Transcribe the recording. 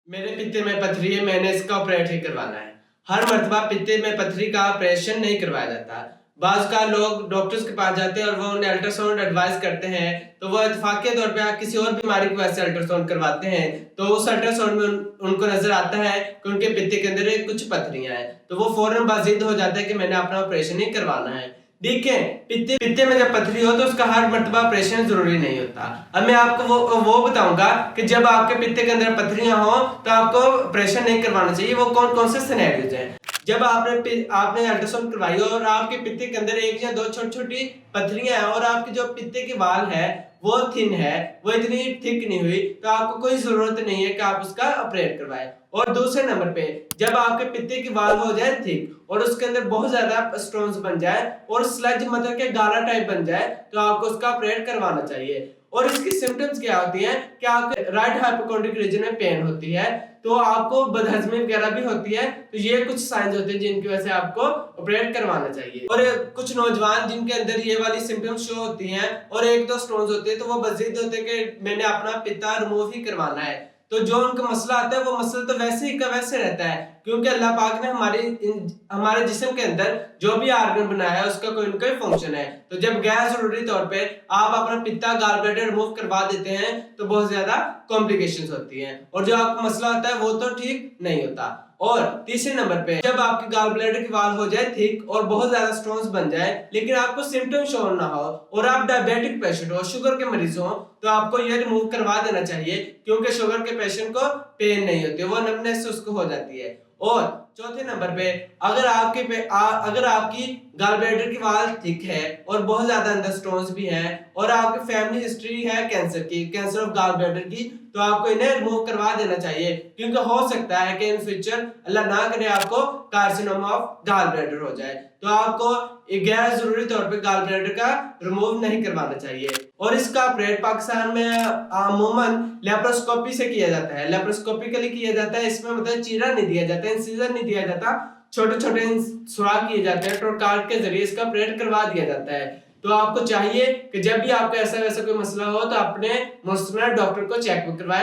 मेरे पित्ते में पथरी है, मैंने इसका ऑपरेट ही करवाना है। हर मर्तबा पित्ते में पथरी का ऑपरेशन नहीं करवाया जाता। बाज़ का लोग डॉक्टर्स के पास जाते हैं और वो उन्हें अल्ट्रासाउंड एडवाइस करते हैं, तो वो इत्तेफाक़िया तौर पे किसी और बीमारी की वजह से अल्ट्रासाउंड करवाते हैं, तो उस अल्ट्रासाउंड में उनको नज़र आता है कि उनके पित्ते के अंदर कुछ पथरियाँ हैं, तो वो फ़ौरन बाज़िद हो जाता है कि मैंने अपना ऑपरेशन ही करवाना है। देखें, पित्ते में जब पथरी हो तो उसका हर मर्तबा ऑपरेशन जरूरी नहीं होता। अब मैं आपको वो बताऊंगा कि जब आपके पित्ते के अंदर पथरियां हो तो आपको ऑपरेशन नहीं करवाना चाहिए। वो कौन कौन से सिनेरियोज हैं। जब आपने अल्ट्रासाउंड करवाई और आपके पित्ते के अंदर एक या दो छोटी छोटी पथरियां हैं और आपके जो पित्ते के वाल है वो थिन है, वो इतनी थिक नहीं हुई, तो आपको कोई जरूरत नहीं है कि आप उसका ऑपरेट करवाएं। और दूसरे नंबर पे जब आपके पित्ते की वाल्व हो जाए थिक और उसके अंदर बहुत ज्यादा स्टोन्स बन जाए और स्लज मतलब के गारा टाइप बन जाए, तो आपको उसका ऑपरेट करवाना चाहिए। और इसकी सिम्टम्स क्या होती हैं कि आपके राइट हाइपोकोंड्रिक रीजन में पेन होती है, तो आपको बदहजमी वगैरह भी होती है, तो ये कुछ साइंस होते हैं जिनकी वजह से आपको ऑपरेट करवाना चाहिए। और कुछ नौजवान जिनके अंदर ये वाली सिम्टम्स शो होती हैं और एक दो स्टोन्स होते हैं, तो वो बज़िद होते हैं कि मैंने अपना पित्ता रिमूव ही करवाना है। तो जो उनका मसला आता है वो मसला तो वैसे ही का वैसे रहता है, क्योंकि अल्लाह पाक ने हमारे जिस्म के अंदर जो भी आर्गन बनाया है उसका कोई ना कोई फंक्शन है। तो जब गैर जरूरी तौर पे आप अपना पित्ता गॉल ब्लैडर रिमूव करवा देते हैं तो बहुत ज्यादा कॉम्प्लिकेशंस होती हैं और जो आपको मसला होता है वो तो ठीक नहीं होता। और तीसरे नंबर पे जब आपके गॉल ब्लैडर की वाल हो जाए थिक और बहुत ज्यादा स्टोन्स बन जाए लेकिन आपको सिम्टम शो ना हो और आप डायबिटिक पेशेंट हो, शुगर के मरीज हो, तो आपको ये रिमूव करवा देना चाहिए, क्योंकि शुगर के पेशेंट को पेन नहीं होती, वो नमनेस उसको हो जाती है। और चौथे नंबर पे अगर आपकी गॉल ब्लैडर की वाल थिक है और बहुत ज्यादा अंदर स्टोन्स भी हैं और आपकी फैमिली हिस्ट्री है कैंसर ऑफ गॉल ब्लैडर की, तो आपको इन्हें रिमूव करवा देना चाहिए, क्योंकि हो सकता है कि इन फ्यूचर अल्लाह ना करे आपको कार्सिनोमा ऑफ गॉल ब्लैडर हो जाए, तो आपको गैर जरूरी तौर पे गॉल ब्लैडर का रिमूव नहीं करवाना चाहिए। और इसका ऑपरेट पाकिस्तान में अमूमन लेप्रोस्कोपी से किया जाता है, लेप्रोस्कोपिकली किया जाता है। इसमें मतलब चीरा नहीं दिया जाता, इंसिजन नहीं दिया जाता, छोटे छोटे सुराख किए जाते हैं, टोरकार्ड के जरिए इसका ऑपरेट करवा दिया जाता है। तो आपको चाहिए कि जब भी आपको ऐसा वैसा कोई मसला हो तो अपने मुस्तनद डॉक्टर को चेक करवाएं।